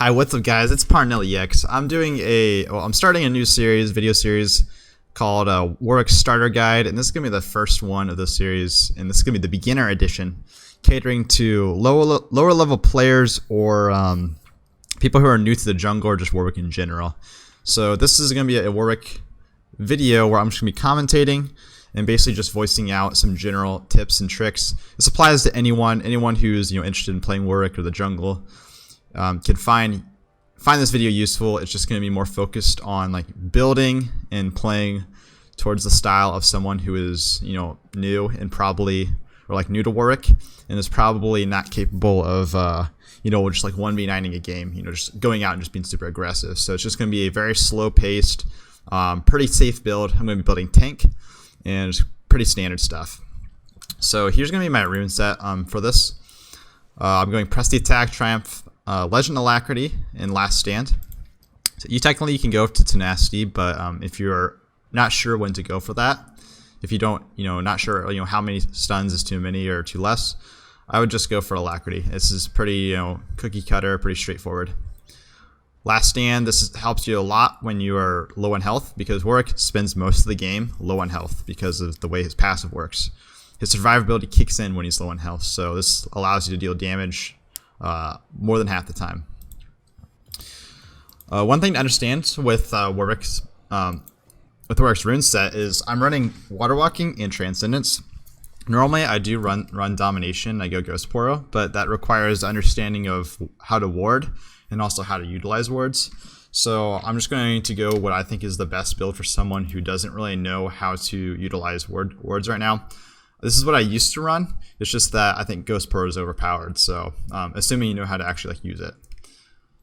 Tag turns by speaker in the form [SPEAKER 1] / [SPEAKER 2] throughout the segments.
[SPEAKER 1] Hi, what's up, guys? It's Parnelli X. I'm starting a new video series called Warwick Starter Guide, and this is gonna be the first one of the series, and this is gonna be the beginner edition, catering to lower level players or people who are new to the jungle or just Warwick in general. So this is gonna be a Warwick video where I'm just gonna be commentating and basically just voicing out some general tips and tricks. This applies to anyone who's interested in playing Warwick or the jungle. Can find this video useful. It's just going to be more focused on like building and playing towards the style of someone who is new and probably new to Warwick and is probably not capable of just like 1v9ing a game, just going out and just being super aggressive. So it's just going to be a very slow paced, pretty safe build. I'm going to be building tank and just pretty standard stuff. So here's going to be my rune set for this. I'm going Press the Attack, Triumph, Legend Alacrity, and Last Stand. So you can go to Tenacity, but if you're not sure when to go for that, if you don't, not sure, how many stuns is too many or too less, I would just go for Alacrity. This is pretty, cookie cutter, pretty straightforward. Last Stand, helps you a lot when you are low on health, because Warwick spends most of the game low on health because of the way his passive works. His survivability kicks in when he's low on health, so this allows you to deal damage more than half the time. One thing to understand with Warwick's rune set is I'm running Water Walking and Transcendence. Normally I do run Domination, I go Ghost Poro, but that requires understanding of how to ward and also how to utilize wards. So I'm just going to go what I think is the best build for someone who doesn't really know how to utilize wards right now. This is what I used to run. It's just that I think Ghost Poro is overpowered. So assuming you know how to actually use it.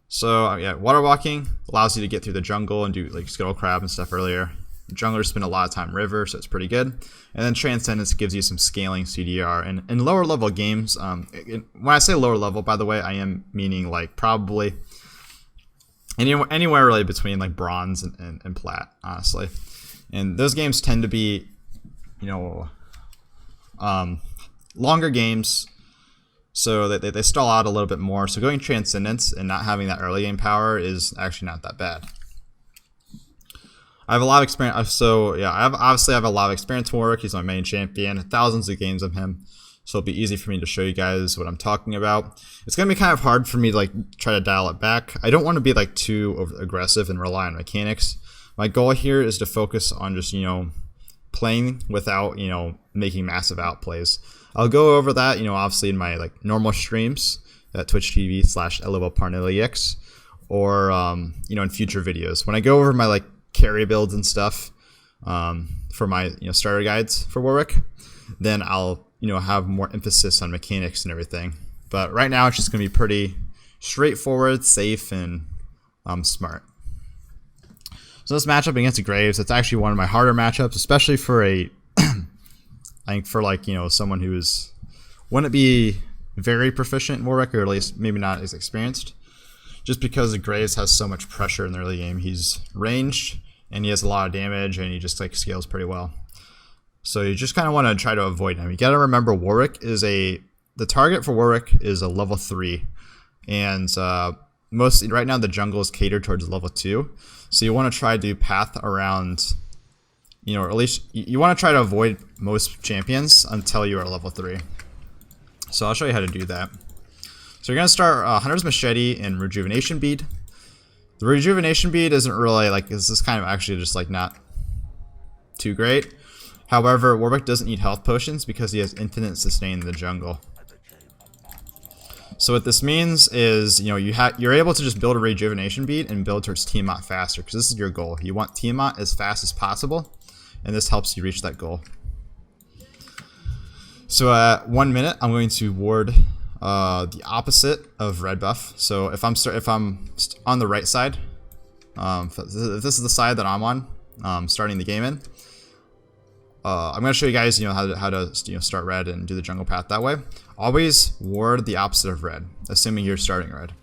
[SPEAKER 1] So yeah, Water Walking allows you to get through the jungle and do like Scuttle Crab and stuff earlier. Junglers spend a lot of time river, so it's pretty good. And then Transcendence gives you some scaling CDR. And in lower level games, when I say lower level, by the way, I am meaning like probably anywhere really between like bronze and plat, honestly. And those games tend to be, longer games, so that they stall out a little bit more. So going Transcendence and not having that early game power is actually not that bad. I have a lot of experience, so yeah, I have a lot of experience with Warwick. He's my main champion, thousands of games of him, so it'll be easy for me to show you guys what I'm talking about. It's gonna be kind of hard for me to like try to dial it back. I don't want to be like too aggressive and rely on mechanics. My goal here is to focus on just playing without making massive outplays. I'll go over that obviously in my like normal streams at Twitch TV/LOLParnelliX, or in future videos when I go over my like carry builds and stuff for my starter guides for Warwick. Then I'll have more emphasis on mechanics and everything. But right now it's just gonna be pretty straightforward, safe, and smart. So this matchup against Graves, it's actually one of my harder matchups, especially for I think for like someone who wouldn't be very proficient in Warwick, or at least maybe not as experienced, just because Graves has so much pressure in the early game. He's ranged and he has a lot of damage, and he just like scales pretty well. So you just kind of want to try to avoid him. You got to remember the target for Warwick is a level 3, and right now the jungle is catered towards level 2. So you want to try to path around, or at least you want to try to avoid most champions until you are level 3. So I'll show you how to do that. So you're going to start Hunter's Machete and Rejuvenation Bead. The Rejuvenation Bead isn't really this is kind of actually just like not too great. However, Warwick doesn't need health potions because he has infinite sustain in the jungle. So what this means is, you're able to just build a Rejuvenation Bead and build towards Tiamat faster, because this is your goal. You want Tiamat as fast as possible, and this helps you reach that goal. So at 1 minute, I'm going to ward the opposite of red buff. So if I'm on the right side, if this is the side that I'm on, starting the game in, I'm going to show you guys, how to start red and do the jungle path that way. Always ward the opposite of red, assuming you're starting red.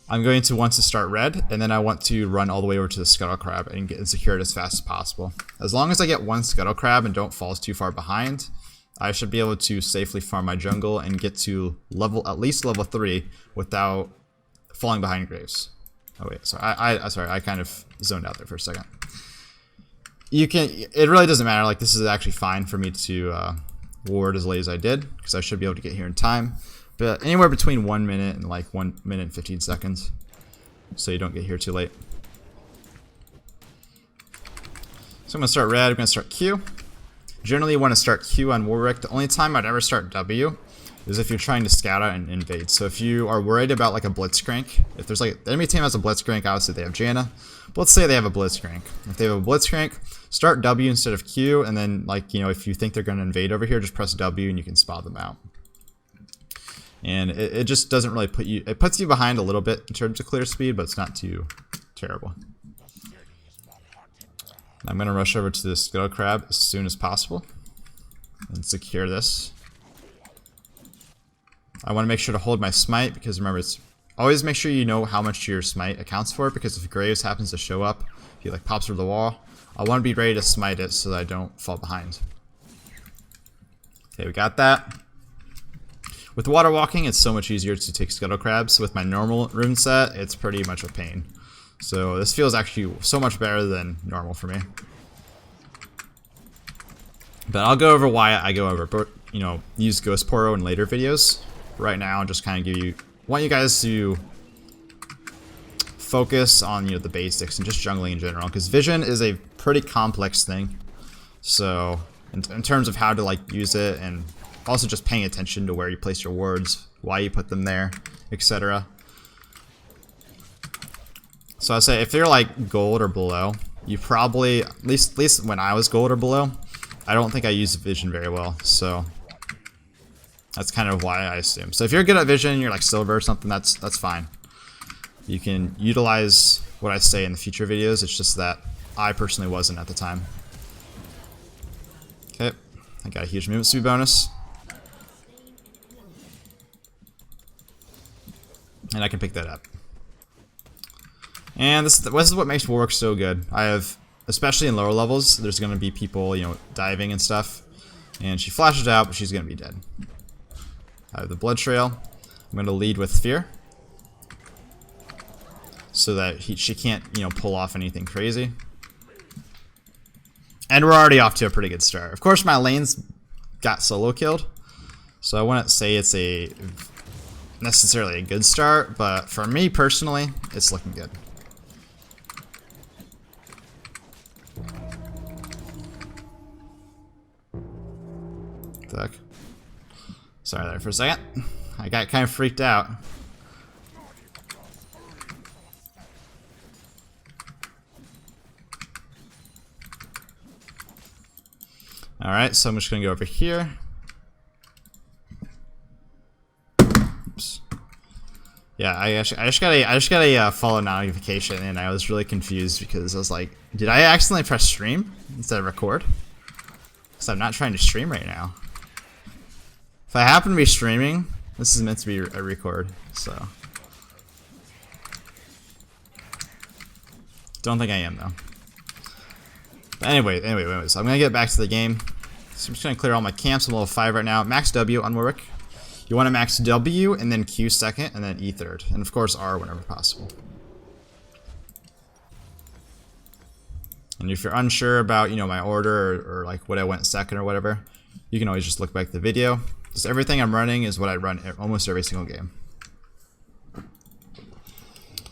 [SPEAKER 1] I'm going to want to start red, and then I want to run all the way over to the Scuttle Crab and get secured as fast as possible. As long as I get one Scuttle Crab and don't fall too far behind, I should be able to safely farm my jungle and get to at least level 3 without falling behind graves. Oh wait, sorry, sorry, I kind of zoned out there for a second. You can, it really doesn't matter, like this is actually fine for me to ward as late as I did, because I should be able to get here in time. But anywhere between 1 minute and like 1 minute and 15 seconds, so you don't get here too late. So I'm gonna start red, I'm gonna start Q. Generally you want to start Q on Warwick. The only time I'd ever start W is if you're trying to scout out and invade. So if you are worried about like a blitzcrank, if there's like, the enemy team has a blitzcrank, obviously they have Janna. But let's say they have a blitzcrank. If they have a blitzcrank, start W instead of Q, and then like, you know, if you think they're gonna invade over here, just press W and you can spot them out. And it just doesn't really put you, it puts you behind a little bit in terms of clear speed, but it's not too terrible. I'm gonna rush over to the Scuttle Crab as soon as possible and secure this. I want to make sure to hold my smite, because remember, it's always make sure you know how much your smite accounts for, because if Graves happens to show up, if he like pops through the wall, I want to be ready to smite it so that I don't fall behind. Okay, we got that. With water walking, it's so much easier to take Scuttle Crabs. With my normal rune set, it's pretty much a pain. So this feels actually so much better than normal for me. But I'll go over why I go over, you know, use Ghost Poro in later videos. Right now, just kind of want you guys to focus on, you know, the basics and just jungling in general, because vision is a pretty complex thing. So in terms of how to like use it, and also just paying attention to where you place your wards, why you put them there, etc. So I say if you're like gold or below, you probably, at least when I was gold or below, I don't think I used vision very well. So that's kind of why I assume. So if you're good at vision, you're like silver or something, that's fine. You can utilize what I say in the future videos. It's just that I personally wasn't at the time. Okay, I got a huge movement speed bonus. And I can pick that up. And this is what makes Warwick so good. I have, especially in lower levels, there's going to be people, you know, diving and stuff. And she flashes out, but she's going to be dead. I have the blood trail. I'm going to lead with fear, so that she can't, you know, pull off anything crazy. And we're already off to a pretty good start. Of course, my lanes got solo killed, so I wouldn't say it's necessarily a good start, but for me personally, it's looking good. Fuck. Sorry there for a second. I got kind of freaked out. Alright, so I'm just gonna go over here. Oops. Yeah, I just got a follow notification, and I was really confused because I was like, did I accidentally press stream instead of record? Because I'm not trying to stream right now. If I happen to be streaming, this is meant to be a record, so. Don't think I am though. But anyway, so I'm gonna get back to the game. So I'm just gonna clear all my camps. I'm level 5 right now. Max W on Warwick. You want to max W and then Q second and then E third, and of course R whenever possible. And if you're unsure about, you know, my order or like what I went second or whatever, you can always just look back at the video. Just everything I'm running is what I run almost every single game.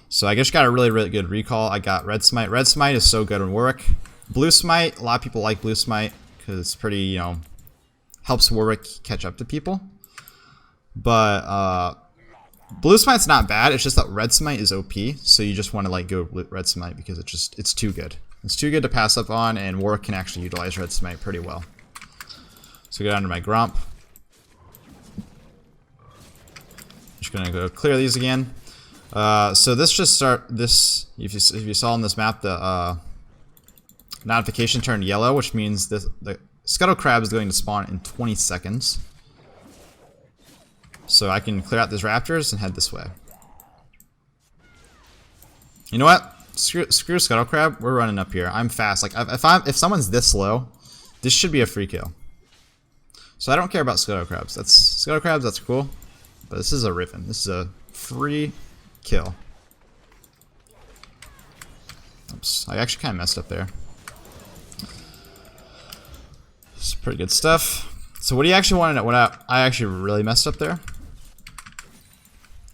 [SPEAKER 1] So I just got a really good recall. I got Red Smite. Red Smite is so good on Warwick. Blue Smite, a lot of people like Blue Smite because it's pretty, you know, helps Warwick catch up to people. But Blue Smite's not bad. It's just that Red Smite is OP, so you just want to like go Red Smite because it's too good. It's too good to pass up on, and Warwick can actually utilize Red Smite pretty well. So go down to my Gromp. Just gonna go clear these again. So this just if you saw on this map, the notification turned yellow, which means the Scuttle Crab is going to spawn in 20 seconds. So I can clear out these raptors and head this way. You know what? Screw Scuttle Crab. We're running up here. I'm fast. Like if someone's this low, this should be a free kill. So I don't care about Scuttle Crabs. That's cool. But this is a Riven. This is a free kill. Oops, I actually kind of messed up there. It's pretty good stuff. So what do you actually want to know? What I actually really messed up there.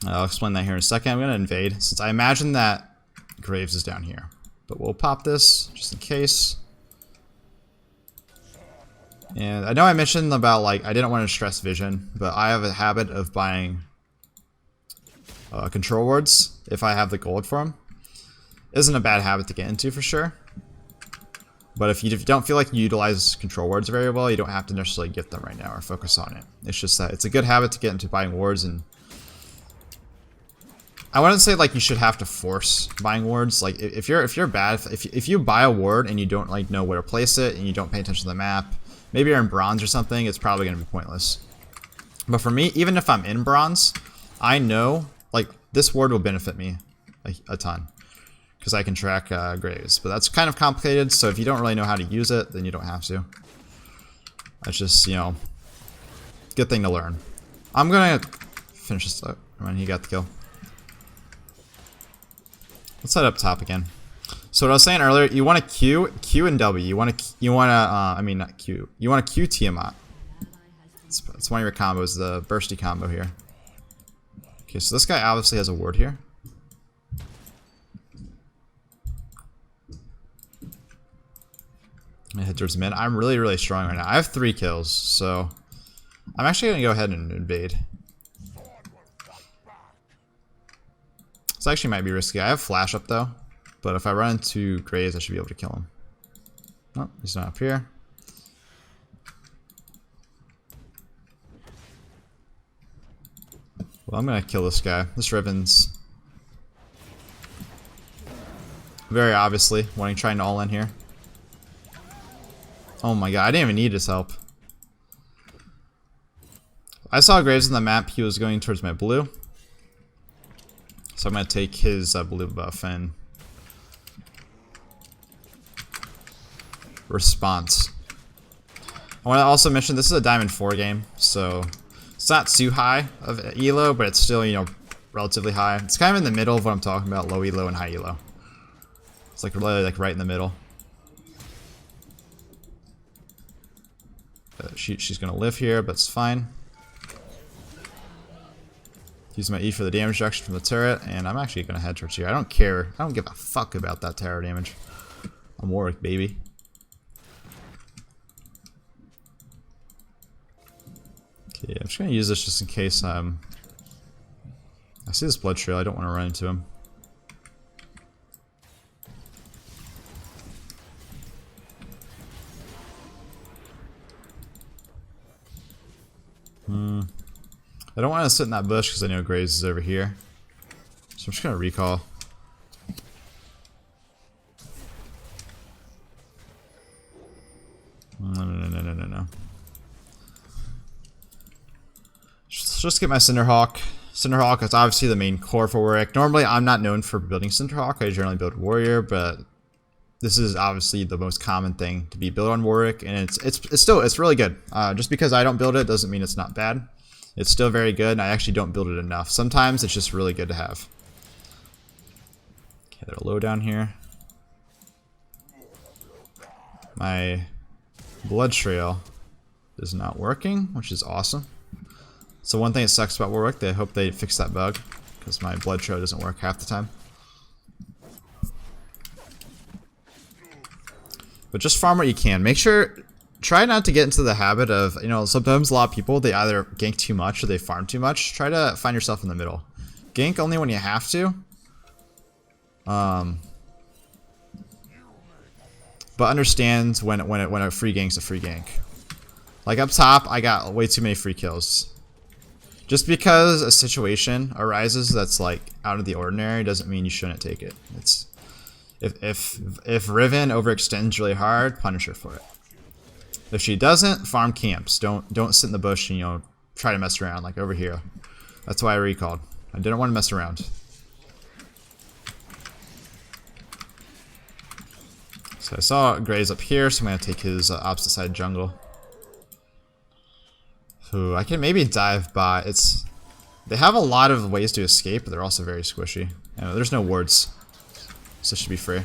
[SPEAKER 1] I'll explain that here in a second. I'm going to invade, since I imagine that Graves is down here. But we'll pop this, just in case. And I know I mentioned about, like, I didn't want to stress vision, but I have a habit of buying control wards if I have the gold for them. Isn't a bad habit to get into for sure. But if you don't feel like you utilize control wards very well, you don't have to necessarily get them right now or focus on it. It's just that it's a good habit to get into buying wards, and I wouldn't say like you should have to force buying wards. Like if you're bad, if you buy a ward and you don't like know where to place it and you don't pay attention to the map, maybe you're in bronze or something, it's probably gonna be pointless. But for me, even if I'm in bronze, I know like this ward will benefit me like a ton because I can track Graves. But that's kind of complicated, so if you don't really know how to use it, then you don't have to. That's just, you know, good thing to learn. I'm gonna finish this up when he got the kill. Let's head up top again. So what I was saying earlier, you want to Q and W. You want to I mean not Q. You want to Q Tiamat. It's one of your combos, the bursty combo here. Okay, so this guy obviously has a ward here. I'm gonna head towards mid. I'm really strong right now. I have 3 kills, so I'm actually gonna go ahead and invade. This actually might be risky. I have flash up though, but if I run into Graves, I should be able to kill him. Oh, he's not up here. Well, I'm gonna kill this guy. This Riven's very obviously wanting trying to all in here. Oh my god, I didn't even need his help. I saw Graves on the map. He was going towards my blue. So I'm going to take his blue buff and response. I want to also mention this is a Diamond 4 game, so it's not too high of elo, but it's still, you know, relatively high. It's kind of in the middle of what I'm talking about, low elo and high elo. It's like really like right in the middle. She's going to live here, but it's fine. Use my E for the damage reduction from the turret, and I'm actually going to head towards here. I don't care. I don't give a fuck about that tower damage. I'm Warwick, baby. Okay, I'm just going to use this just in case I see this blood trail. I don't want to run into him. I don't want to sit in that bush because I know Graves is over here. So I'm just going to recall. No. Just get my Cinderhawk. Cinderhawk is obviously the main core for Warwick. Normally I'm not known for building Cinderhawk. I generally build Warrior, but this is obviously the most common thing to be built on Warwick, and it's really good. Just because I don't build it doesn't mean it's not bad. It's still very good, and I actually don't build it enough. Sometimes it's just really good to have. Okay, they're low down here. My blood trail is not working, which is awesome. So one thing that sucks about Warwick, I hope they fix that bug, because my blood trail doesn't work half the time. But just farm what you can. Make sure... Try not to get into the habit of, you know, sometimes a lot of people, they either gank too much or they farm too much. Try to find yourself in the middle. Gank only when you have to. But understand when a free gank's a free gank. Like up top, I got way too many free kills. Just because a situation arises that's like out of the ordinary doesn't mean you shouldn't take it. It's if Riven overextends really hard, punish her for it. If she doesn't, farm camps. Don't sit in the bush and, you know, try to mess around like over here. That's why I recalled. I didn't want to mess around. So I saw Graves up here, so I'm gonna take his opposite side jungle. Ooh, I can maybe dive by. They have a lot of ways to escape, but they're also very squishy. There's no wards, so it should be free.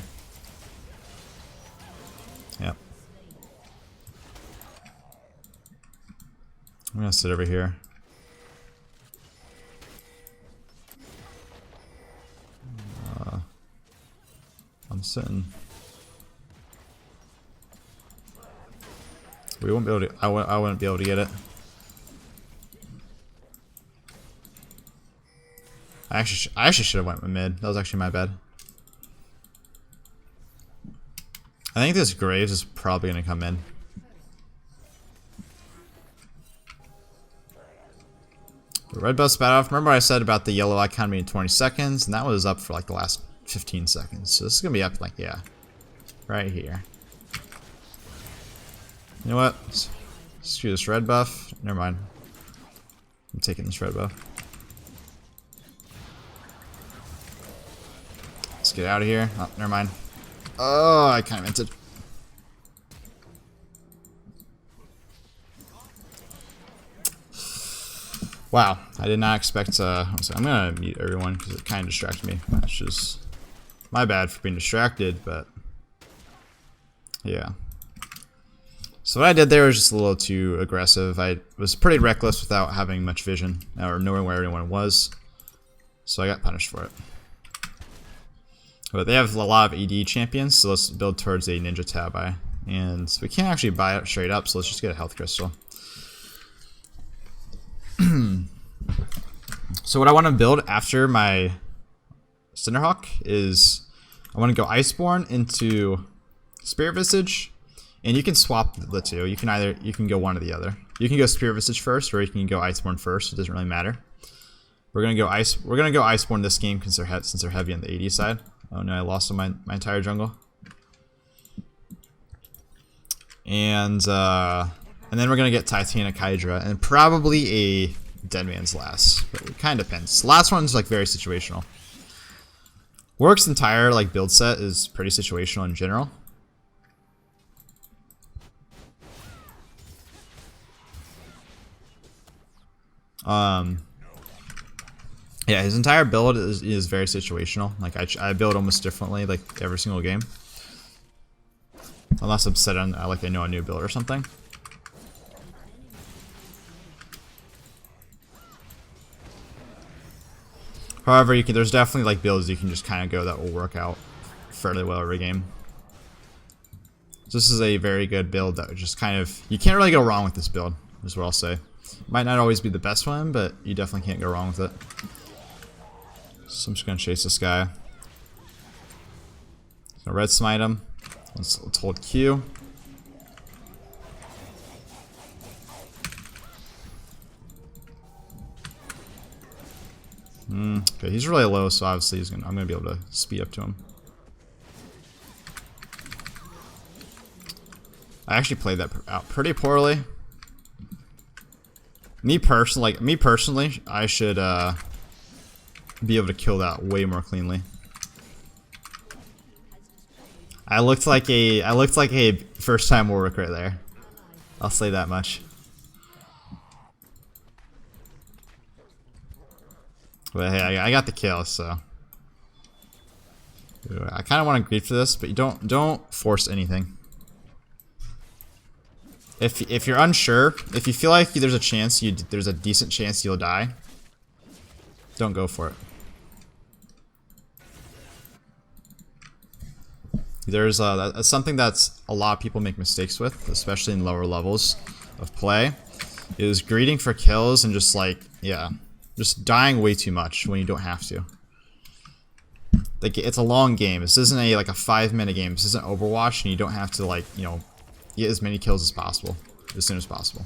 [SPEAKER 1] Yep. I'm gonna sit over here. I'm sitting. We won't be able to. I wouldn't be able to get it. I actually should have went with mid. That was actually my bad. I think this Graves is probably gonna come in. The red buff spat off. Remember I said about the yellow icon being 20 seconds, and that was up for like the last 15 seconds. So this is gonna be up like, yeah, right here. You know what? Screw this red buff. Never mind. I'm taking this red buff. Let's get out of here. Oh, never mind. Oh, I kind of meant it. Wow, I did not expect. I'm gonna mute everyone because it kind of distracted me. That's just my bad for being distracted, but yeah. So what I did there was just a little too aggressive. I was pretty reckless without having much vision or knowing where anyone was, so I got punished for it. But they have a lot of ED champions, so let's build towards a ninja tabi. And we can't actually buy it straight up, so let's just get a health crystal. So what I want to build after my Cinderhawk is I want to go Iceborne into Spirit Visage, and you can swap the two. You can go one or the other. You can go Spirit Visage first, or you can go Iceborne first. It doesn't really matter. We're gonna go Iceborne this game since they're heavy on the AD side. Oh no, I lost my entire jungle. And then we're gonna get Titanic Hydra and probably a Dead Man's Last, but it kind of depends. The last one's like very situational. Warwick's entire like build set is pretty situational in general. Yeah, his entire build is very situational. Like I build almost differently like every single game, unless I'm set on like I know a new build or something. However, there's definitely like builds you can just kind of go that will work out fairly well every game. So this is a very good build that just kind of, you can't really go wrong with this build, is what I'll say. Might not always be the best one, but you definitely can't go wrong with it. So I'm just gonna chase this guy. Gonna red smite him. Let's hold Q. Okay, he's really low, so obviously I'm gonna be able to speed up to him. I actually played that out pretty poorly. Me personally, I should be able to kill that way more cleanly. I looked like a first-time Warwick right there. I'll say that much. But hey, I got the kill, so I kind of want to greed for this, but you don't force anything. If you're unsure, if you feel like there's a decent chance you'll die, don't go for it. There's that's something that's a lot of people make mistakes with, especially in lower levels of play, is greeting for kills and just like, yeah, just dying way too much when you don't have to. Like, it's a long game. This isn't like a 5-minute game. This isn't Overwatch, and you don't have to like, get as many kills as possible, as soon as possible.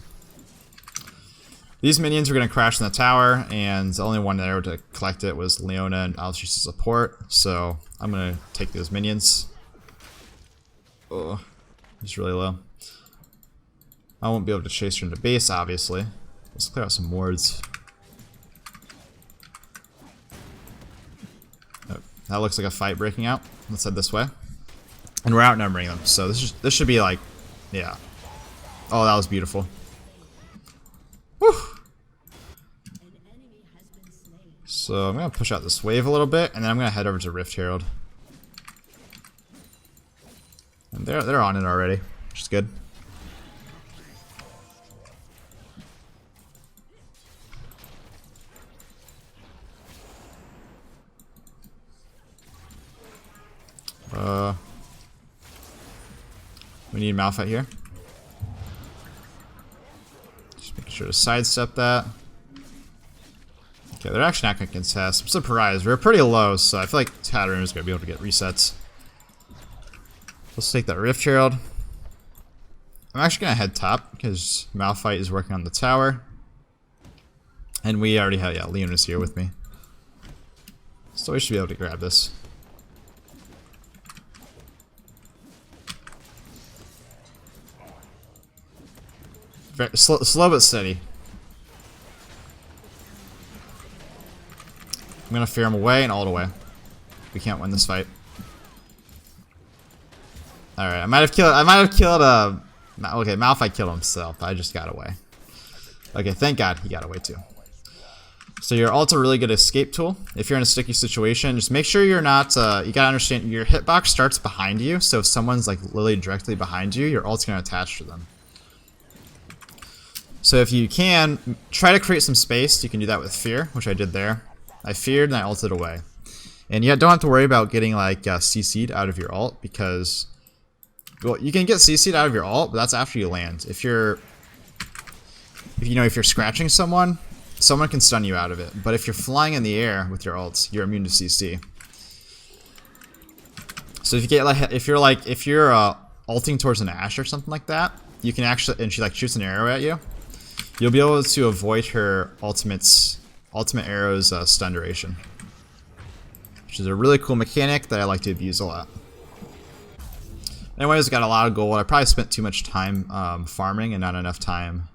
[SPEAKER 1] These minions were gonna crash in the tower, and the only one there to collect it was Leona, and I'll just support. So I'm gonna take those minions. Oh, he's really low. I won't be able to chase her into base, obviously. Let's clear out some wards. Oh, that looks like a fight breaking out. Let's head this way. And we're outnumbering them, so this should be like, yeah. Oh, that was beautiful. Whew. So I'm gonna push out this wave a little bit, and then I'm gonna head over to Rift Herald. And they're on it already, which is good. We need Malphite here. Just make sure to sidestep that. Okay, they're actually not going to contest. I'm surprised. We're pretty low, so I feel like Katarina is going to be able to get resets. Let's take that Rift Herald. I'm actually going to head top because Malphite is working on the tower. And we already have, yeah, Leon is here with me. So we should be able to grab this. Very slow but steady. I'm gonna fear him away and ult away. We can't win this fight. All right, I might have killed. Okay, Malphite killed himself. I just got away. Okay, thank God he got away too. So your ult's a really good escape tool. If you're in a sticky situation, just make sure you're not. You gotta understand your hitbox starts behind you. So if someone's like literally directly behind you, your ult's gonna attach to them. So if you can, try to create some space. You can do that with fear, which I did there. I feared and I ulted away. And you don't have to worry about getting like CC'd out of your ult because, well, you can get CC'd out of your ult, but that's after you land. If you're scratching someone, someone can stun you out of it. But if you're flying in the air with your ults, you're immune to CC. So if you get like, if you're ulting towards an Ashe or something like that, you can actually, and she like shoots an arrow at you, you'll be able to avoid her ultimate arrow's stun duration, which is a really cool mechanic that I like to abuse a lot. Anyways, got a lot of gold. I probably spent too much time farming and not enough time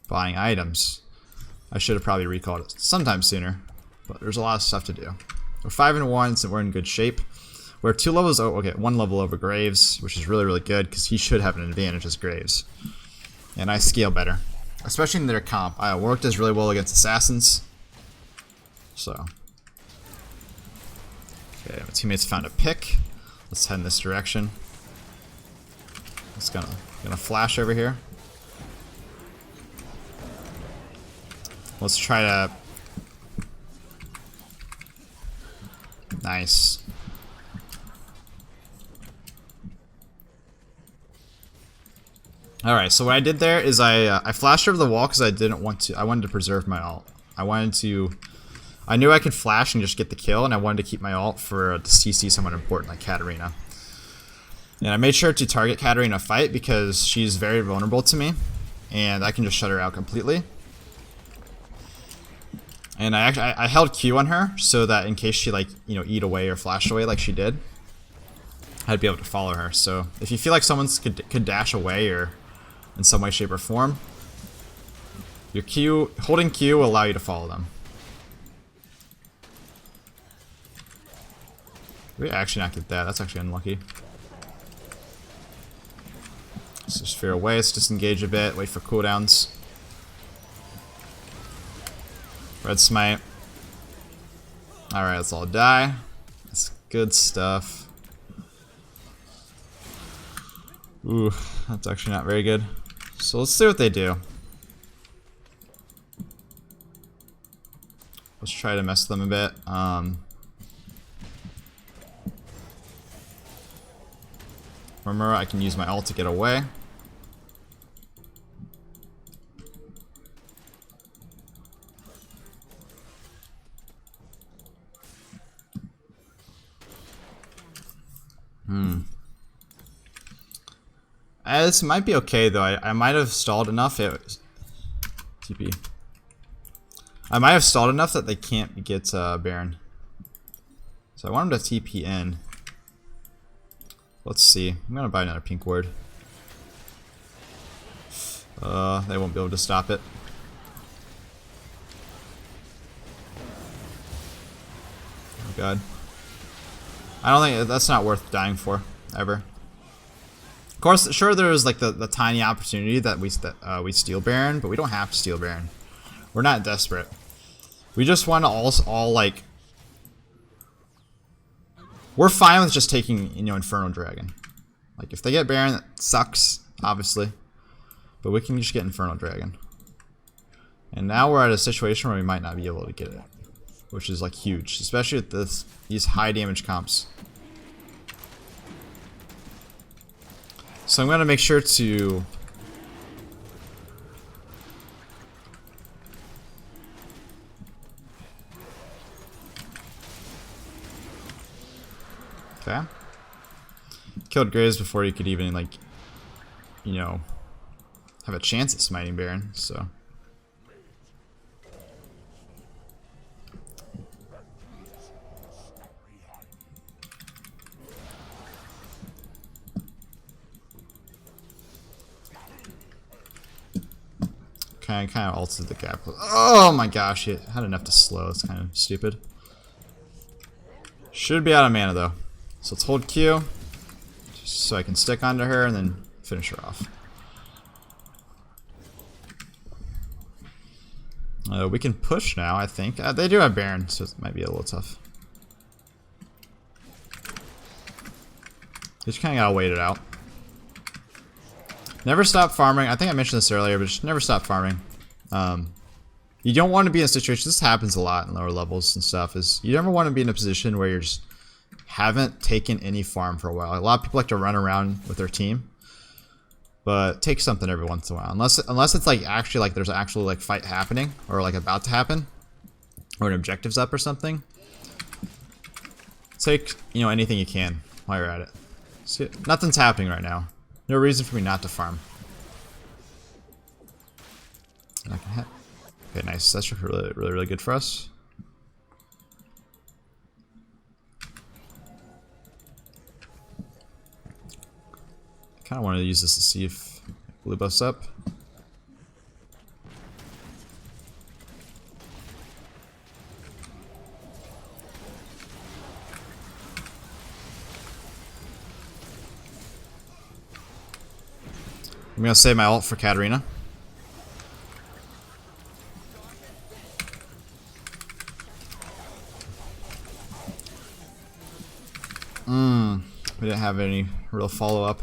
[SPEAKER 1] buying items. I should have probably recalled it sometime sooner, but there's a lot of stuff to do. We're 5-1, so we're in good shape. We're 2 levels over, okay, 1 level over Graves, which is really, really good because he should have an advantage as Graves. And I scale better. Especially in their comp. Warwick does really well against assassins. So. Okay, my teammates found a pick. Let's head in this direction. It's gonna flash over here. Let's try to. Nice. Alright, so what I did there is I flashed over the wall because I wanted to preserve my ult. I knew I could flash and just get the kill, and I wanted to keep my ult for to CC someone important like Katarina. And I made sure to target Katarina fight because she's very vulnerable to me, and I can just shut her out completely. And I held Q on her so that in case she eat away or flash away like she did, I'd be able to follow her. So if you feel like someone could dash away or in some way, shape, or form, your holding Q will allow you to follow them. Did we actually not get that? That's actually unlucky. Let's just fear away, let's disengage a bit, wait for cooldowns. Red smite. Alright, let's all die. That's good stuff. Ooh, that's actually not very good. So let's see what they do. Let's try to mess them a bit. Remember, I can use my ult to get away. This might be okay though. I might have stalled enough. TP. I might have stalled enough that they can't get Baron. So I want them to TP in. Let's see. I'm gonna buy another pink ward. They won't be able to stop it. Oh god. I don't think that's not worth dying for ever. Of course, sure, there's like the tiny opportunity that we steal Baron, but we don't have to steal Baron. We're not desperate. We just want to all like... We're fine with just taking, you know, Inferno Dragon. Like, if they get Baron, that sucks, obviously. But we can just get Inferno Dragon. And now we're at a situation where we might not be able to get it. Which is, like, huge. Especially with these high damage comps. So I'm going to make sure to... Okay. Killed Graves before he could even, like, you know, have a chance at smiting Baron, so. Kind of altered the gap. Oh my gosh, it had enough to slow. It's kind of stupid. Should be out of mana though. So let's hold Q, just so I can stick onto her and then finish her off. We can push now, I think. They do have Baron, so it might be a little tough. Just kind of gotta wait it out. Never stop farming. I think I mentioned this earlier, but just never stop farming. You don't want to be in a situation, this happens a lot in lower levels and stuff, is you never want to be in a position where you're just haven't taken any farm for a while. A lot of people like to run around with their team, but take something every once in a while. Unless it's like actually like there's an actual like fight happening or like about to happen, or an objective's up or something. Take, you know, anything you can while you're at it. See, nothing's happening right now. No reason for me not to farm. And I can hit. Okay, nice. That's really good for us. Kind of wanted to use this to see if blue buffs up. I'm gonna save my ult for Katarina. We didn't have any real follow-up.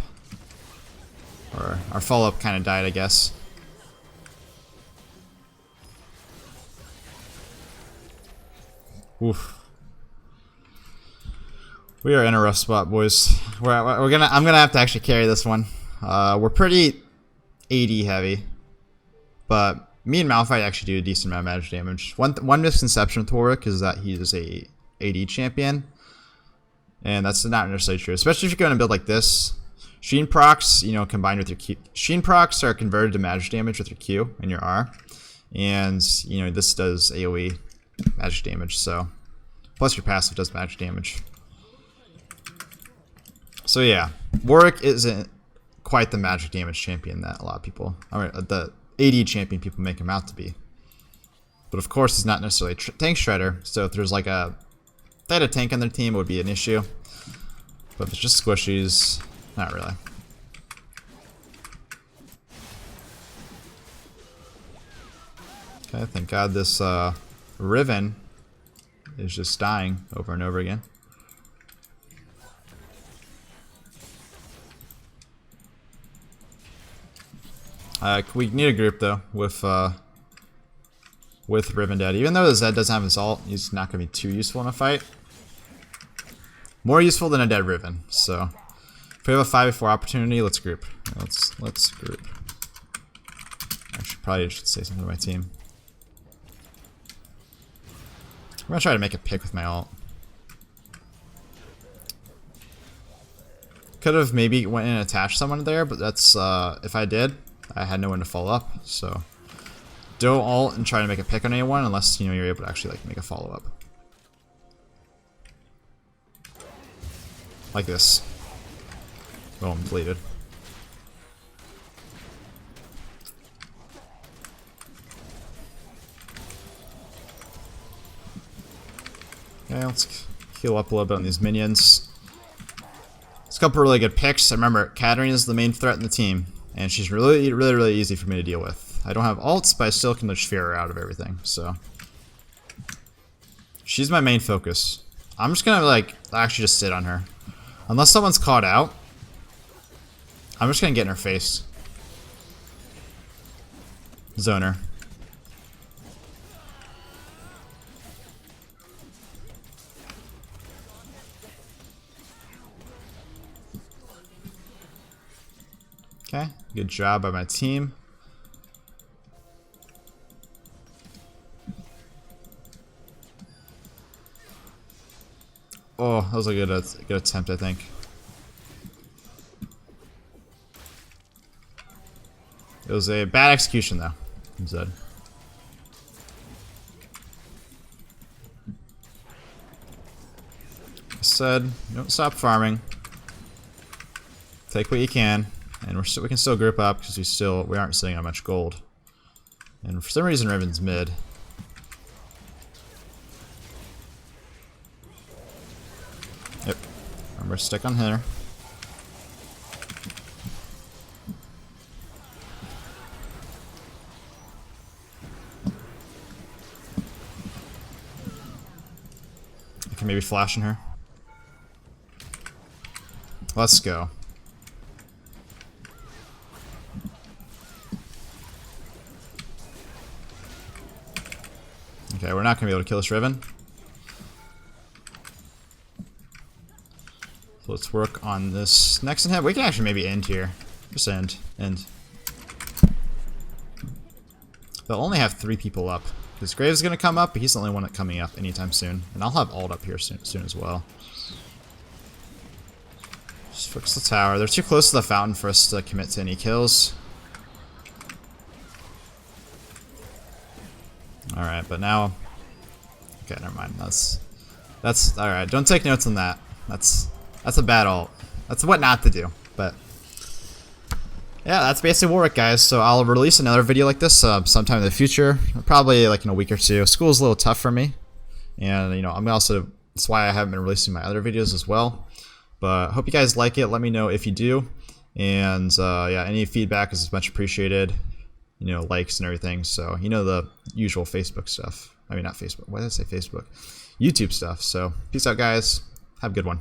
[SPEAKER 1] Or our follow-up kind of died, I guess. Oof. We are in a rough spot, boys. I'm gonna have to actually carry this one. We're pretty AD heavy, but me and Malphite actually do a decent amount of magic damage. One misconception with Warwick is that he is a AD champion, and that's not necessarily true. Especially if you're going to build like this. Sheen procs, you know, combined with your Q. Sheen procs are converted to magic damage with your Q and your R, and you know this does AOE magic damage. So plus your passive does magic damage. So yeah, Warwick isn't quite the magic damage champion that a lot of people, or the AD champion people make him out to be. But of course, he's not necessarily a tank shredder. So if there's like if they had a tank on their team, it would be an issue. But if it's just squishies, not really. Okay, thank God this Riven is just dying over and over again. We need a group though with Riven dead. Even though the Zed doesn't have his ult, he's not gonna be too useful in a fight. More useful than a dead Riven. So if we have a 5v4 opportunity, let's group. Let's group. Actually, probably should say something to my team. I'm gonna try to make a pick with my ult. Could have maybe went and attached someone there, but that's if I did, I had no one to follow up. So don't ult and try to make a pick on anyone unless you know you're able to actually like make a follow up. Like this. Boom, deleted. Okay, let's heal up a little bit on these minions. Let's couple really good picks. Remember, Katarina is the main threat in the team, and she's really easy for me to deal with. I don't have ults, but I still can just fear her out of everything. So, She's my main focus. I'm just gonna like actually just sit on her. Unless someone's caught out, I'm just gonna get in her face. Zone her. Okay, good job by my team. Oh, that was a good attempt, I think. It was a bad execution, though. Instead. I said, don't stop farming. Take what you can, and we can still group up because we aren't sitting on much gold. And for some reason, Riven's mid. Yep. Remember, stick on her. I can maybe flash on her. Let's go. Okay, we're not gonna be able to kill this Riven. So let's work on this next inhib. We can actually maybe end here. Just end. They'll only have 3 people up. Because Graves is gonna come up, but he's the only one that's coming up anytime soon. And I'll have ult up here soon as well. Just focus the tower. They're too close to the fountain for us to commit to any kills. Alright, but now... Okay, never mind. That's alright. Don't take notes on that. That's a bad ult. That's what not to do. But yeah, that's basically Warwick, guys. So I'll release another video like this sometime in the future. Probably like in a week or 2. School's a little tough for me. And, you know, that's why I haven't been releasing my other videos as well. But hope you guys like it. Let me know if you do. And yeah, any feedback is much appreciated. You know, likes and everything. So, you know, the usual Facebook stuff. I mean, not Facebook. Why did I say Facebook? YouTube stuff. So, peace out, guys. Have a good one.